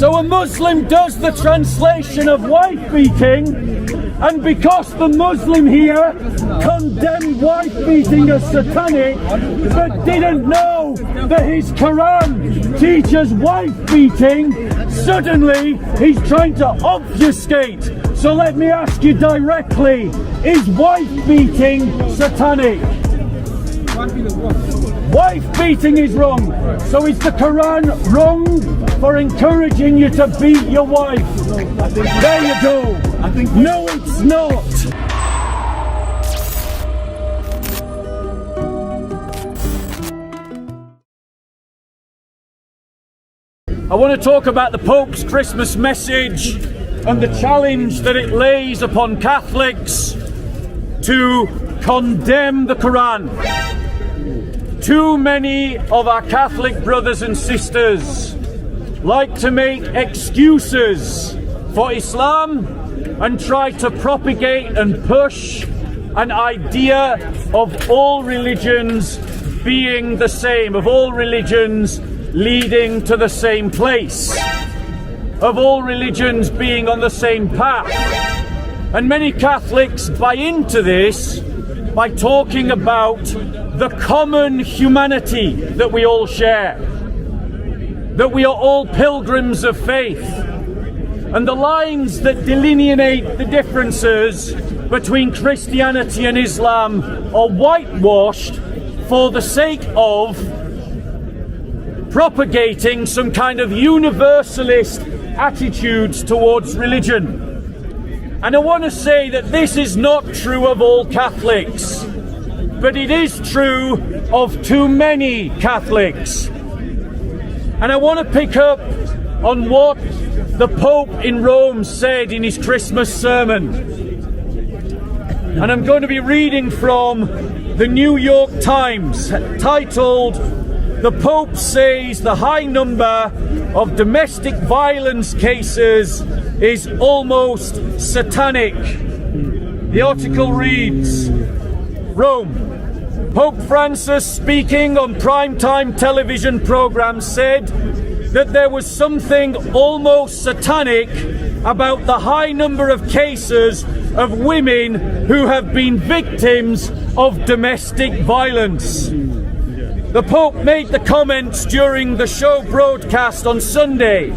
So a Muslim does the translation of wife beating, and because the Muslim here condemned wife beating as satanic, but didn't know that his Quran teaches wife beating, suddenly he's trying to obfuscate. So let me ask you directly, is wife beating satanic? Wife beating is wrong. So is the Quran wrong for encouraging you to beat your wife? There you go. No, it's not. I want to talk about the Pope's Christmas message and the challenge that it lays upon Catholics to condemn the Quran. Too many of our Catholic brothers and sisters like to make excuses for Islam and try to propagate and push an idea of all religions being the same, of all religions leading to the same place, of all religions being on the same path. And many Catholics buy into this by talking about the common humanity that we all share, that we are all pilgrims of faith, and the lines that delineate the differences between Christianity and Islam are whitewashed for the sake of propagating some kind of universalist attitudes towards religion. And I want to say that this is not true of all Catholics, but it is true of too many Catholics. And I want to pick up on what the Pope in Rome said in his Christmas sermon. And I'm going to be reading from the New York Times, titled, "The Pope says the high number of domestic violence cases is almost satanic." The article reads, Rome. Pope Francis, speaking on primetime television programs, said that there was something almost satanic about the high number of cases of women who have been victims of domestic violence. The Pope made the comments during the show broadcast on Sunday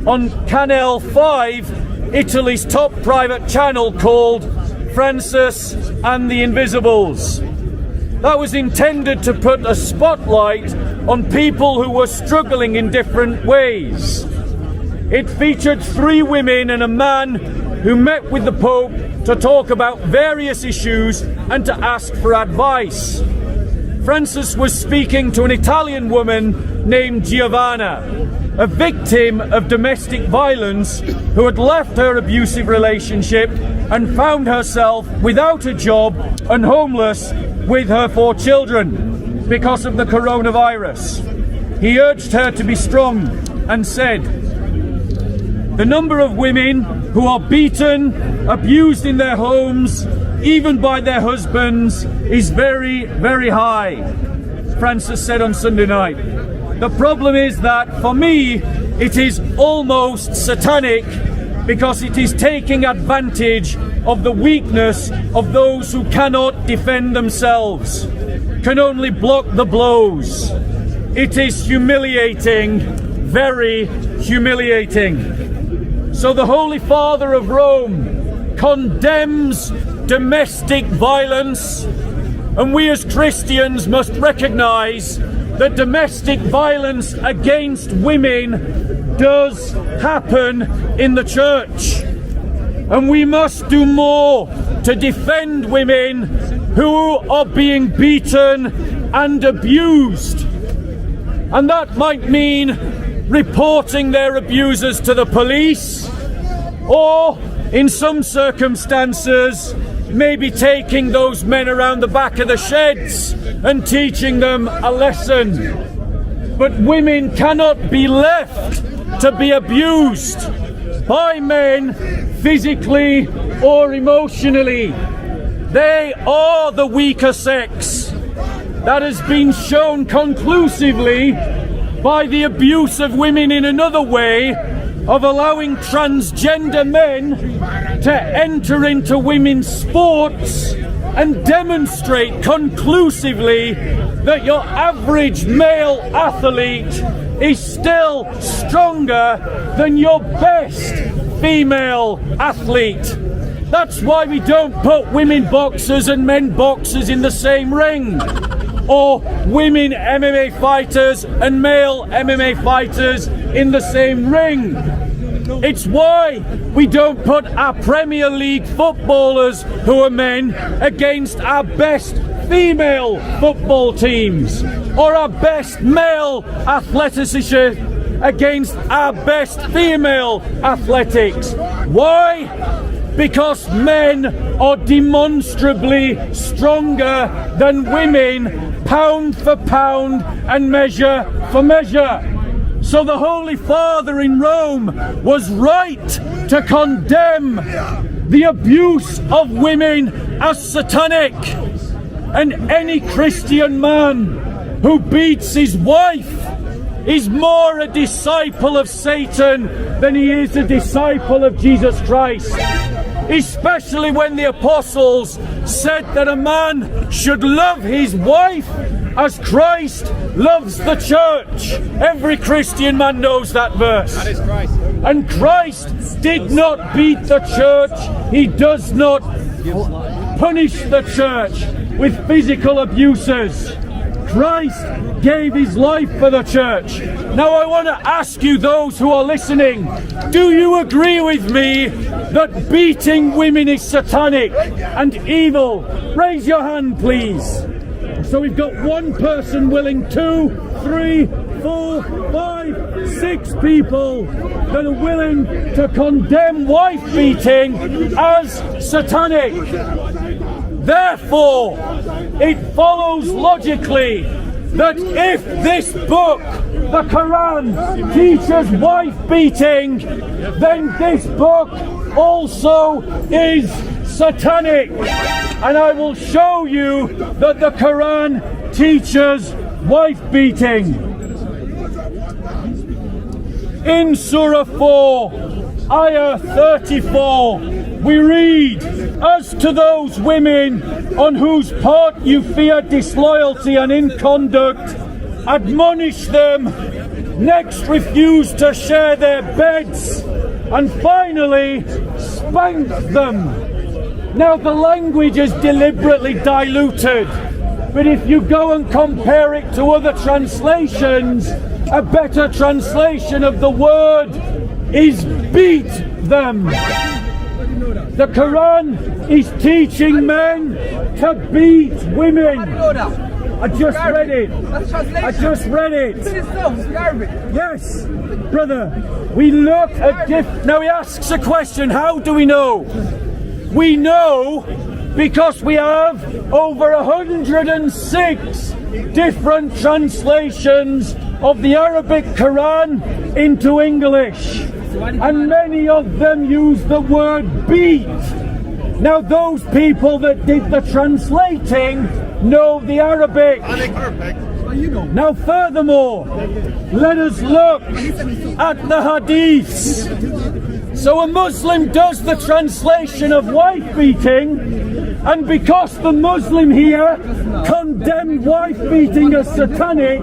on Canal 5, Italy's top private channel, called Francis and the Invisibles. That was intended to put a spotlight on people who were struggling in different ways. It featured 3 women and a man who met with the Pope to talk about various issues and to ask for advice. Francis was speaking to an Italian woman named Giovanna, a victim of domestic violence who had left her abusive relationship and found herself without a job and homeless with her 4 children because of the coronavirus. He urged her to be strong and said, "The number of women who are beaten, abused in their homes, even by their husbands, is very, very high," Francis said on Sunday night. "The problem is that, for me, it is almost satanic because it is taking advantage of the weakness of those who cannot defend themselves, can only block the blows. It is humiliating, very humiliating." So the Holy Father of Rome condemns domestic violence, and we as Christians must recognize that domestic violence against women does happen in the church. And we must do more to defend women who are being beaten and abused. And that might mean reporting their abusers to the police, or in some circumstances, maybe taking those men around the back of the sheds and teaching them a lesson. But women cannot be left to be abused by men physically or emotionally. They are the weaker sex. That has been shown conclusively by the abuse of women in another way of allowing transgender men to enter into women's sports and demonstrate conclusively that your average male athlete is still stronger than your best female athlete. That's why we don't put women boxers and men boxers in the same ring, or women MMA fighters and male MMA fighters in the same ring. It's why we don't put our Premier League footballers who are men against our best female football teams, or our best male athleticians against our best female athletics. Why? Because men are demonstrably stronger than women, pound for pound and measure for measure. So the Holy Father in Rome was right to condemn the abuse of women as satanic. And any Christian man who beats his wife is more a disciple of Satan than he is a disciple of Jesus Christ. Especially when the apostles said that a man should love his wife as Christ loves the church. Every Christian man knows that verse. That is Christ. And Christ did not beat the church. He does not punish the church with physical abuses. Christ gave his life for the church. Now I want to ask you, those who are listening, do you agree with me that beating women is satanic and evil? Raise your hand, please. So we've got one person willing, 2, 3, 4, 5, 6 people that are willing to condemn wife beating as satanic. Therefore, it follows logically that if this book, the Quran, teaches wife beating, then this book also is satanic. And I will show you that the Quran teaches wife beating. In Surah 4, Ayah 34, we read, "As to those women on whose part you fear disloyalty and inconduct, admonish them, next refuse to share their beds, and finally spank them." Now the language is deliberately diluted, but if you go and compare it to other translations, a better translation of the word is beat them. The Quran is teaching men to beat women. I just read it. I just read it. Yes, brother. We look at now he asks a question, how do we know? We know because we have over 106 different translations of the Arabic Quran into English. And many of them use the word beat. Now those people that did the translating know the Arabic. Now furthermore, let us look at the hadiths. So a Muslim does the translation of wife beating, and because the Muslim here condemned wife beating as satanic,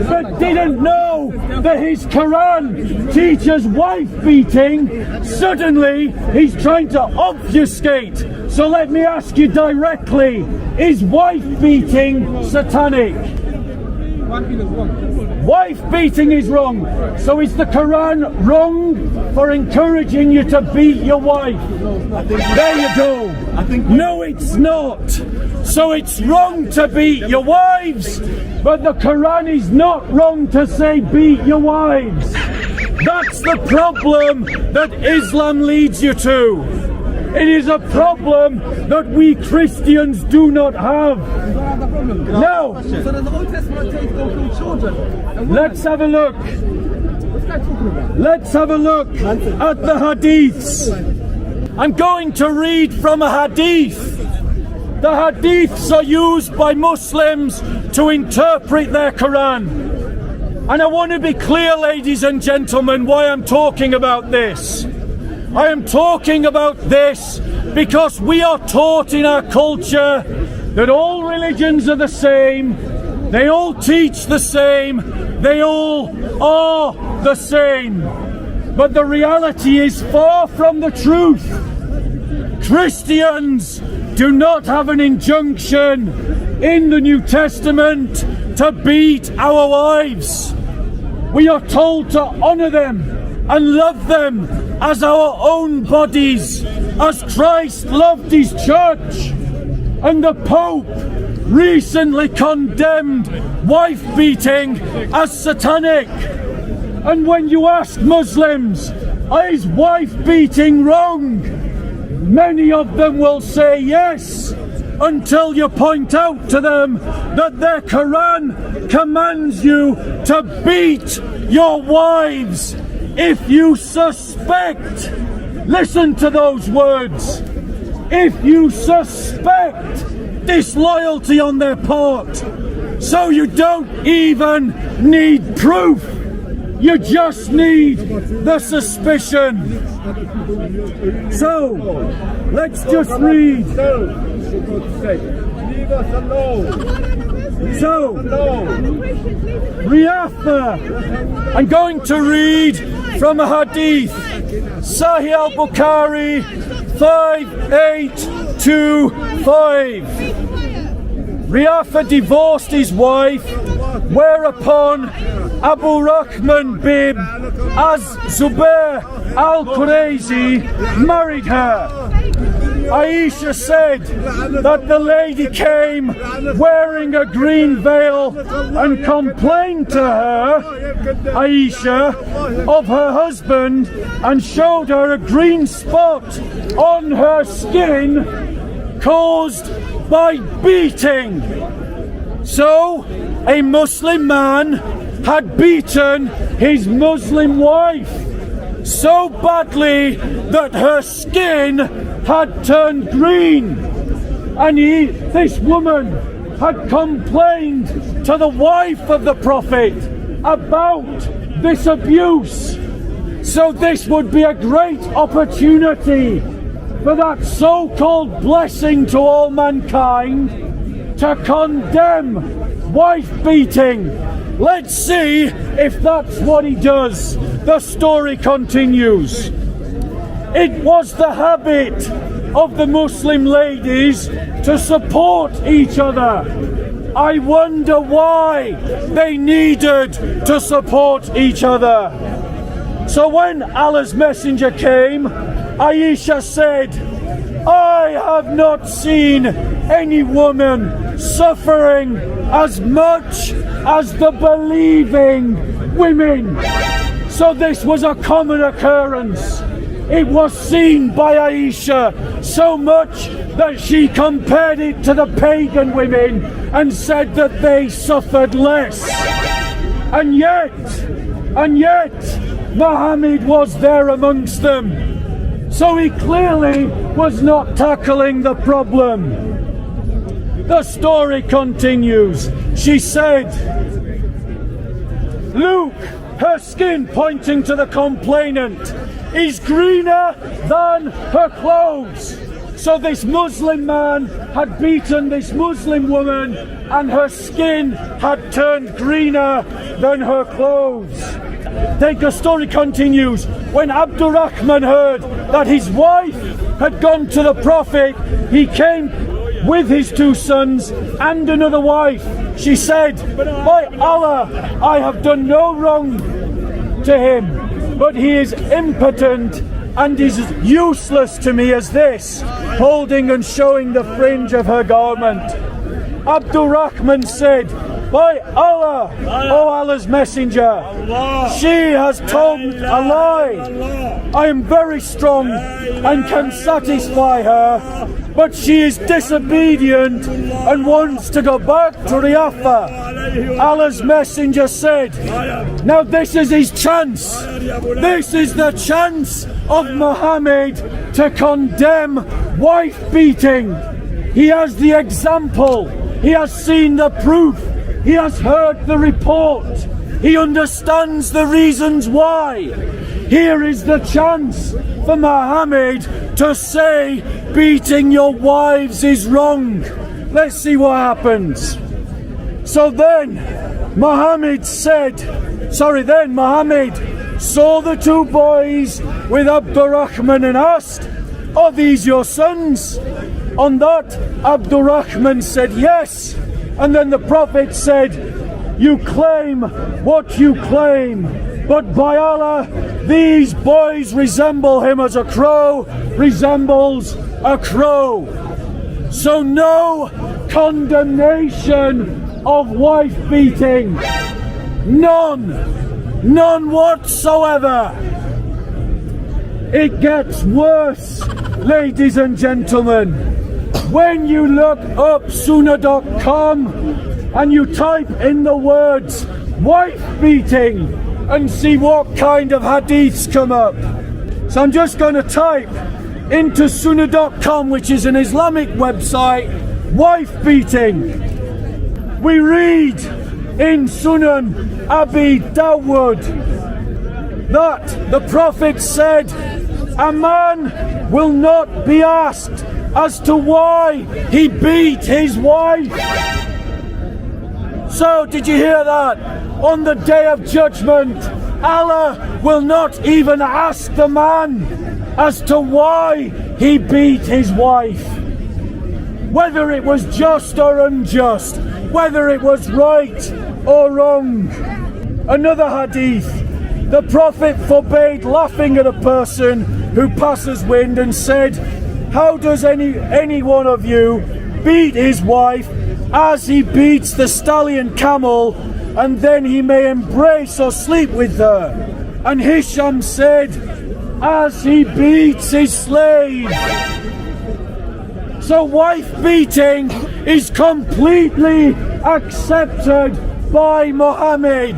but didn't know that his Quran teaches wife beating, suddenly he's trying to obfuscate. So let me ask you directly, is wife beating satanic? Wife beating is wrong. So is the Quran wrong for encouraging you to beat your wife? There you go. No, it's not. So it's wrong to beat your wives, but the Quran is not wrong to say beat your wives. That's the problem that Islam leads you to. It is a problem that we Christians do not have. Now, let's have a look. Let's have a look at the hadiths. I'm going to read from a hadith. The hadiths are used by Muslims to interpret their Quran. And I want to be clear, ladies and gentlemen, why I'm talking about this. I am talking about this because we are taught in our culture that all religions are the same, they all teach the same, they all are the same. But the reality is far from the truth. Christians do not have an injunction in the New Testament to beat our wives. We are told to honour them and love them as our own bodies, as Christ loved his church. And the Pope recently condemned wife beating as satanic. And when you ask Muslims, is wife beating wrong? Many of them will say yes, until you point out to them that their Quran commands you to beat your wives if you suspect, listen to those words, if you suspect disloyalty on their part. So you don't even need proof, you just need the suspicion. So, let's just read. Leave us alone. So, Riafa, I'm going to read from a hadith, Sahih al-Bukhari 5825. Riafa divorced his wife, whereupon Abu Rahman bin Az-Zubair al-Qurayzi married her. Aisha said that the lady came wearing a green veil and complained to her, Aisha, of her husband and showed her a green spot on her skin caused by beating. So, a Muslim man had beaten his Muslim wife so badly that her skin had turned green, and this woman had complained to the wife of the Prophet about this abuse. So this would be a great opportunity for that so-called blessing to all mankind to condemn wife beating. Let's see if that's what he does. The story continues. It was the habit of the Muslim ladies to support each other. I wonder why they needed to support each other. So when Allah's messenger came, Aisha said, I have not seen any woman suffering as much as the believing women. So this was a common occurrence. It was seen by Aisha so much that she compared it to the pagan women and said that they suffered less. And yet, Muhammad was there amongst them. So he clearly was not tackling the problem. The story continues. She said, look, her skin, pointing to the complainant, is greener than her clothes. So this Muslim man had beaten this Muslim woman and her skin had turned greener than her clothes. The story continues. When Abdurrahman heard that his wife had gone to the Prophet, he came with his two sons and another wife. She said, by Allah, I have done no wrong to him, but he is impotent and is useless to me as this, holding and showing the fringe of her garment. Abdurrahman said, by Allah, O Allah's messenger, she has told a lie. I am very strong and can satisfy her, but she is disobedient and wants to go back to Riafa. Allah's messenger said, now this is his chance. This is the chance of Muhammad to condemn wife beating. He has the example. He has seen the proof. He has heard the report. He understands the reasons why. Here is the chance for Muhammad to say beating your wives is wrong. Let's see what happens. So then Muhammad saw the two boys with Abdurrahman and asked, "Are these your sons?" On that, Abdurrahman said, "Yes." And then the Prophet said, "You claim what you claim, but by Allah, these boys resemble him as a crow resembles a crow." So no condemnation of wife beating. None whatsoever. It gets worse, ladies and gentlemen. When you look up Sunnah.com and you type in the words wife beating and see what kind of hadiths come up. So I'm just going to type into Sunnah.com, which is an Islamic website, wife beating. We read in Sunan Abi Dawud that the Prophet said, "A man will not be asked as to why he beat his wife." So, did you hear that? On the day of judgment, Allah will not even ask the man as to why he beat his wife. Whether it was just or unjust, whether it was right or wrong. Another hadith, the Prophet forbade laughing at a person who passes wind and said, "How does any one of you beat his wife as he beats the stallion camel, and then he may embrace or sleep with her?" And Hisham said, "As he beats his slave." So wife beating is completely accepted by Muhammad.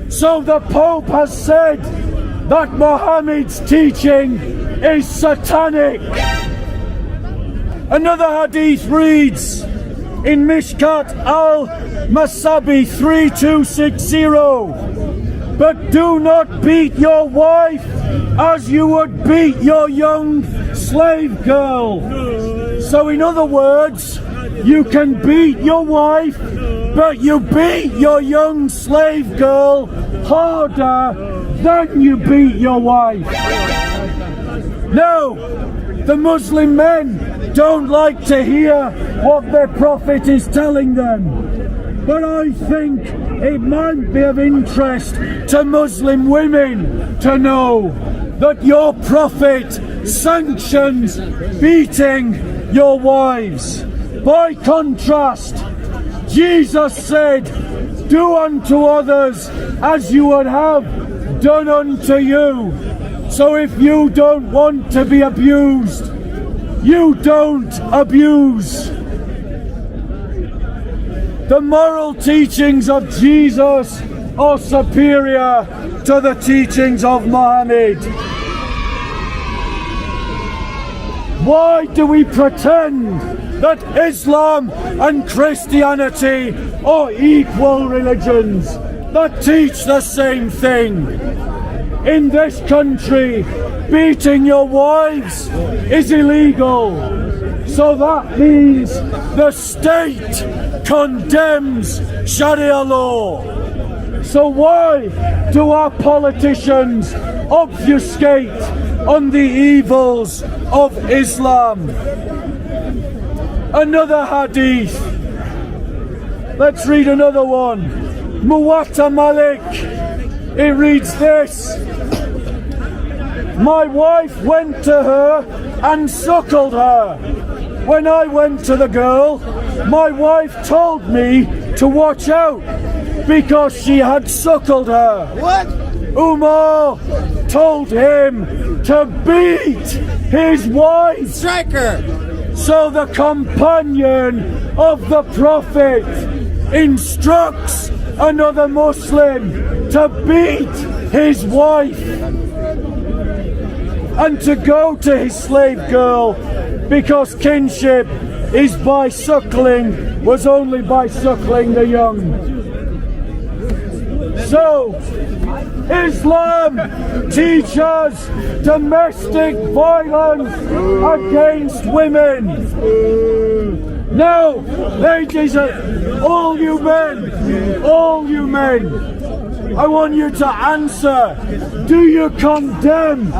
So the Pope has said that Muhammad's teaching is satanic. Another hadith reads in Mishkat al-Masabi 3260, "But do not beat your wife as you would beat your young slave girl." So in other words, you can beat your wife, but you beat your young slave girl harder than you beat your wife. No, the Muslim men don't like to hear what their Prophet is telling them. But I think it might be of interest to Muslim women to know that your Prophet sanctions beating your wives. By contrast, Jesus said, "Do unto others as you would have done unto you." So if you don't want to be abused, you don't abuse. The moral teachings of Jesus are superior to the teachings of Muhammad. Why do we pretend that Islam and Christianity are equal religions that teach the same thing? In this country, beating your wives is illegal. So that means the state condemns Sharia law. So why do our politicians obfuscate on the evils of Islam? Another hadith. Let's read another one. Muwatta Malik. It reads this: "My wife went to her and suckled her. When I went to the girl, my wife told me to watch out because she had suckled her." What? Umar told him to beat his wife. Strike her. So the companion of the Prophet instructs another Muslim to beat his wife and to go to his slave girl, because kinship is by suckling, was only by suckling the young. So, Islam teaches domestic violence against women. Now, ladies, all you men, I want you to answer. Do you condemn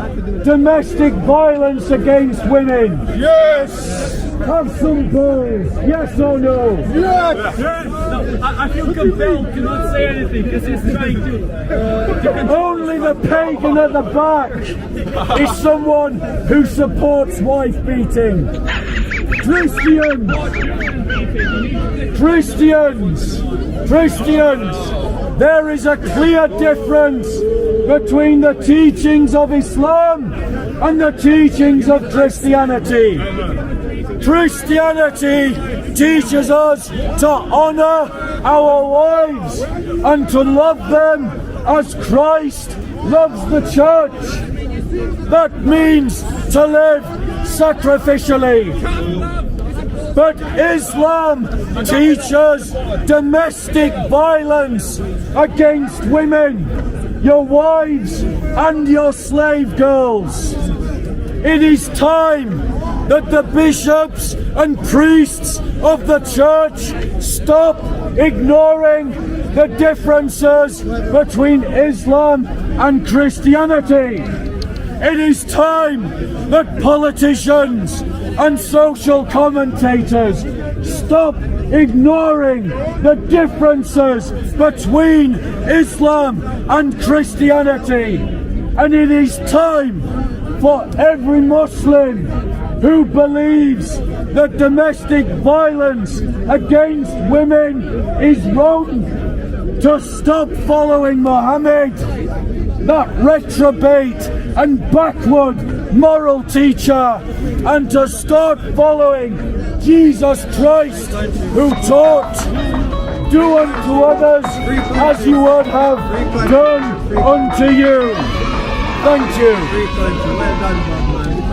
domestic violence against women? Yes! Have some balls. Yes or no? Yes! No, I feel compelled to not say anything because it's trying to Only the pagan at the back is someone who supports wife beating. Christians, there is a clear difference between the teachings of Islam and the teachings of Christianity. Christianity teaches us to honor our wives and to love them as Christ loves the church. That means to live sacrificially. But Islam teaches domestic violence against women, your wives and your slave girls. It is time that the bishops and priests of the church stop ignoring the differences between Islam and Christianity. It is time that politicians and social commentators stop ignoring the differences between Islam and Christianity. And it is time for every Muslim who believes that domestic violence against women is wrong to stop following Muhammad, that reprobate and backward moral teacher, and to start following Jesus Christ, who taught, do unto others as you would have done unto you. Thank you. Well done, Bob, man.